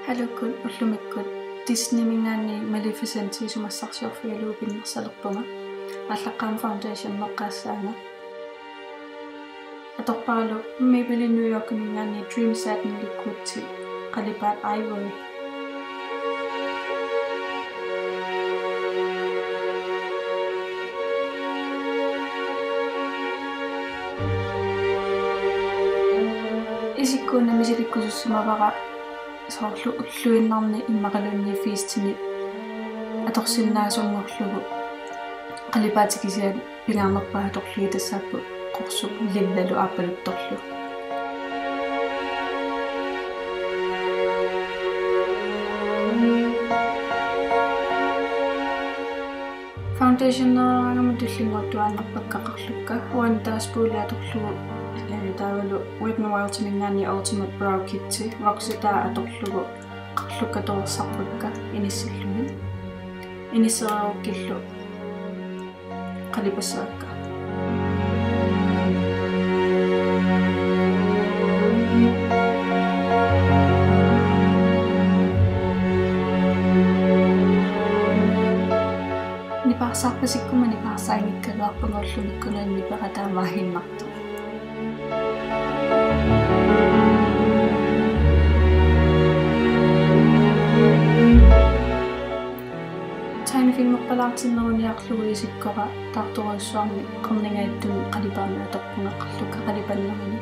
Halukut ullumikut Disney-mingaani Maleficent sumassarsiorfialuupinnersalerpunga Allaqaam Foundation meqqaassaanga atorpaalu Maybelline New York-mingaani Dream Satin Liquidti qalipaat Ivory isikkuuna misilikkusussumavara soorlu ulluinnarni immaqalunni fiistini atorsinnaasungorlugu qalipaatikisial pingaarnerpaa torluitassaappu qorsuq lillalu aapaluttorlu foundation naarangama tullingortuaannerpakkaqarlukka huantaaspuuliatorlugu taavalu Wet n Wild's mingaani Ultimate Brow Kitti Roxita atorlugu qarlukkatorsarpakka inissallumi inisserarukkillu qalipassaakka niparsarpasikkumma niparsaangikkaluarpangorlumikkunanni peqataamaahinnartu Tainfilmerpalaartinneruniarlugu isikkora taartoruissuarmi qerningaittum qalipaarmi atorpunga qarlukka qalipanneruni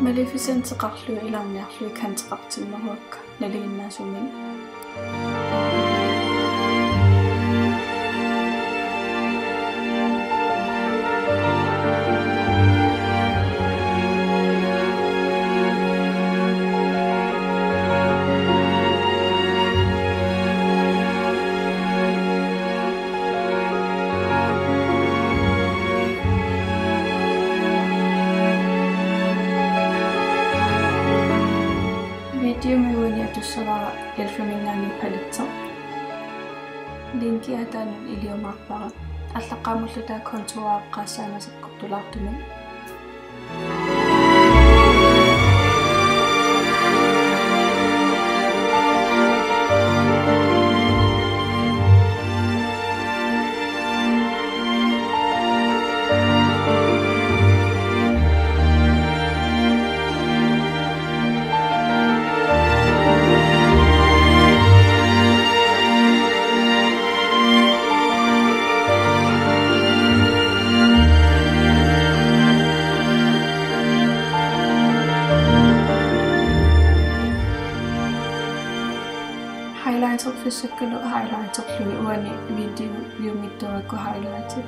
Maleficent qarlu ilaarniarlu kanteqartinneruakka naliginnaasumin Videomiuani atussavara elflumingaani palitser linki ataanun iliomaarpara allaqaamullutaa kontuaaqqaassaangasakkortulaartumun highlighter fysikalu highlighter uani video yumittuakku highlighter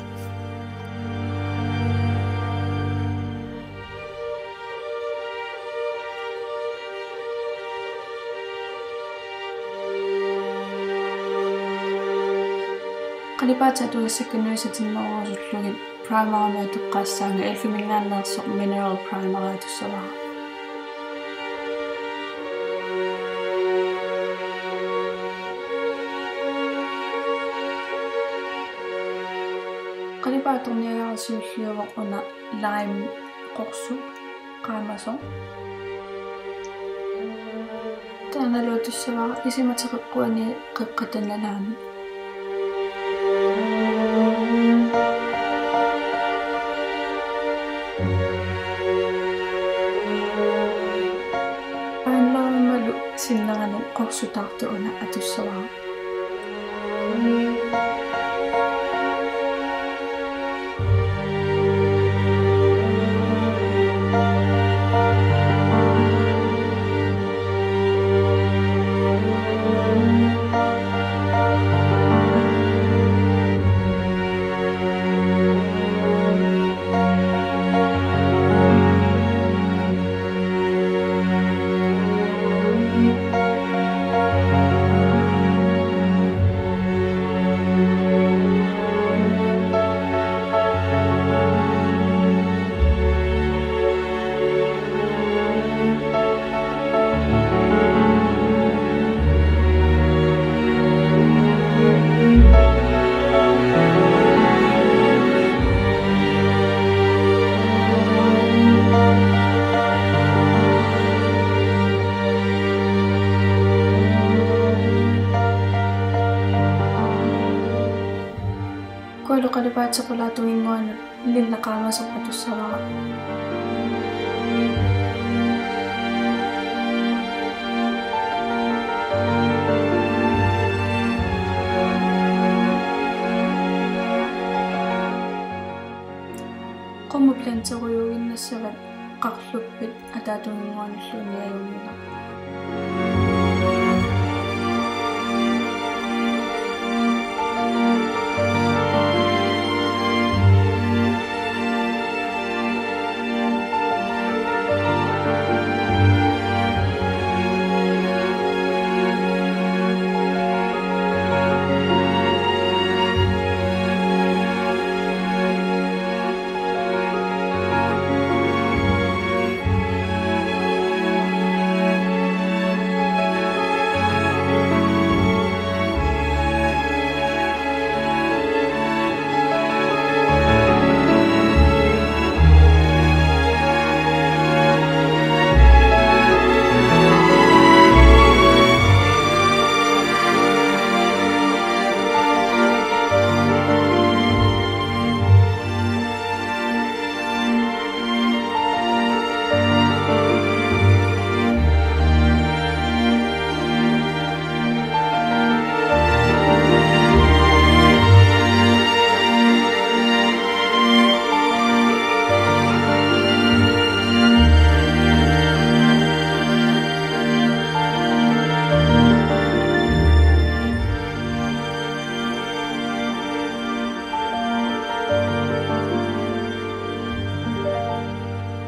qalipaatatuissikkunuisatinnoorusullugi primerna tuqqaassaanga elfimingaannersoq mineral primer atussavara qalipaatorniagaarsiulliuvoq una lime qorsuq qaamasoq taanaluutussavara isimateqeqquani qeqqatanalaami aanlaamalu sinneranu qorsutaartu una atussavara kalipat sa pula tuwingon linlakama sa patusara. Qumuplan sa kuyuin na sabat kaklupit at atungon lunya yung nila.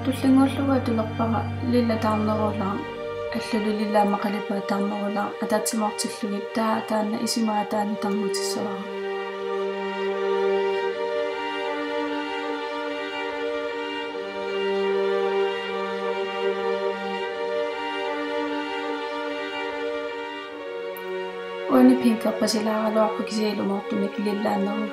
Tullingulluga tulorpara lilla taarnerulang allulu lilla maqalipa taarnerulang ataatsimortillugit taana isimaa taani tarmutissavara. Uani pinkerpasilaaraluarpakisiilumortumik lillaanneru.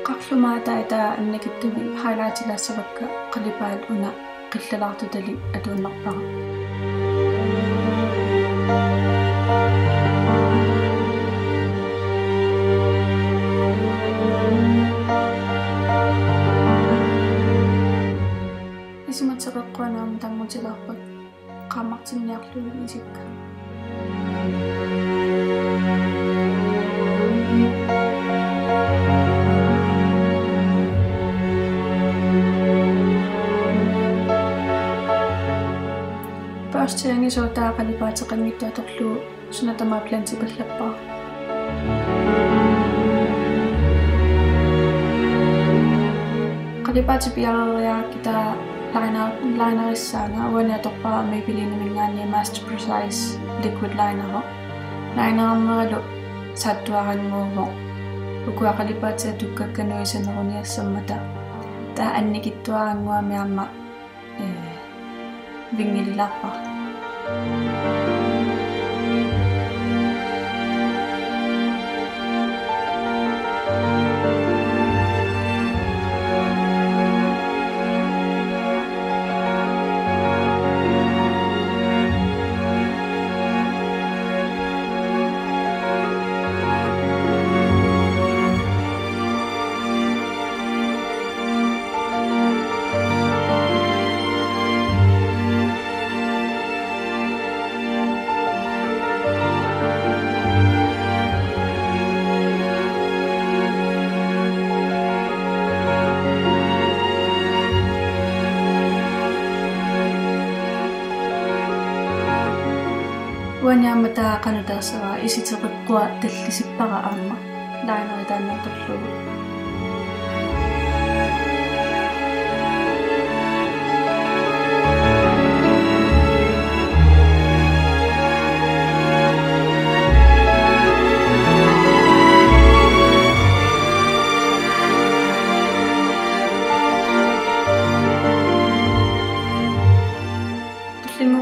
Qaqlumaataita annakittumi highlightilassavakka qalipaat una qillalartutali atuunnerpara. Isimatseqeqquanaam tangmutilarpak qaammartimniarlulu isikka. Pastiangi sotaa qalipaateqanngittuatorlu sunatamaa plantipallappa. Qalipaatipiareriaa kita linarissaanga uaniatorpara miipiliinamingaanni Master Precise liquid linero. Linerarneralu saattuaranguumo. Ukua qalipaatia tukkakkanuisaneruniassammata. Taa annikittuaranguamiarma vingililappa. Uaniammata qanutarsaraa isiteqeqqua tallisippara aamma lainaritaannertorlugu.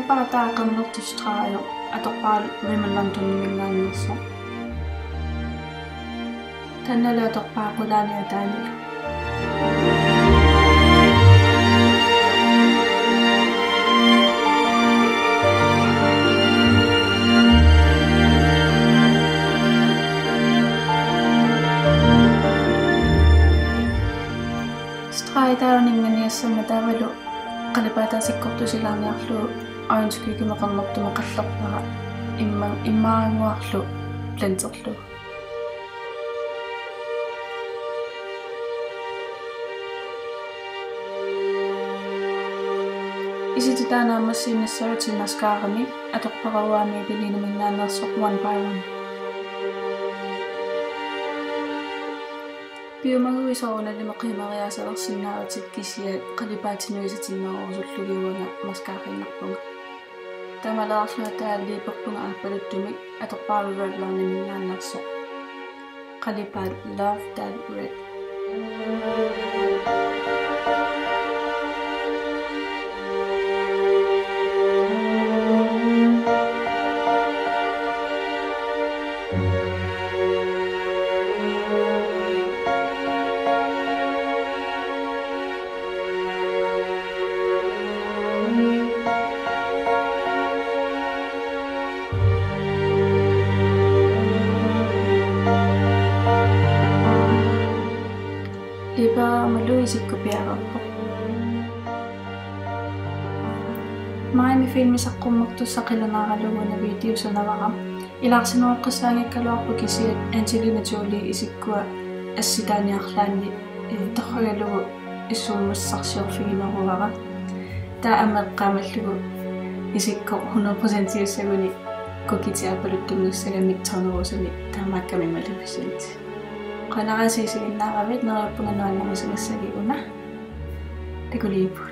bara taaqernertustraajo atorpaal rimallartunnimingaannerso tannala atorpaaqulaaniataanil straitaarninganiassammatavalu qalipatasikkortusilaarniarlu aunskuykimeqernertumeqallerpara immaanguarlu planterlu isititaanaammassiinnassavatimaskaarami atorparawaami piliniminnaannersoq one by one Biomaguisoorunallimeqimariasalersinnaavatit kisia qalipaatinnuisatimmaarusullugiuanga maskaaqinnerpunga tamalaarluataalliiperpunga aapaluttumik atorpaarulallarniminnaannersoq qalipaat Love That Red Liba maluisikkupiarappo Maimi filmisaqqummartussaqilanaraluguuna videosanavaram ilaarsinuoqqissaangikkaluarpu kisiat Angelina Jolie isikkua assitaaniarlaanni torragalugu issuummassarsiorfigineruvara taa ameqqaamallugu isikko 100% iussaguni kokitiapaluttumnussagamik tornerusami taamaakkami malipissant qanarasiisiginnaaqavit neriuppunganuannamasangassagi una takuliiput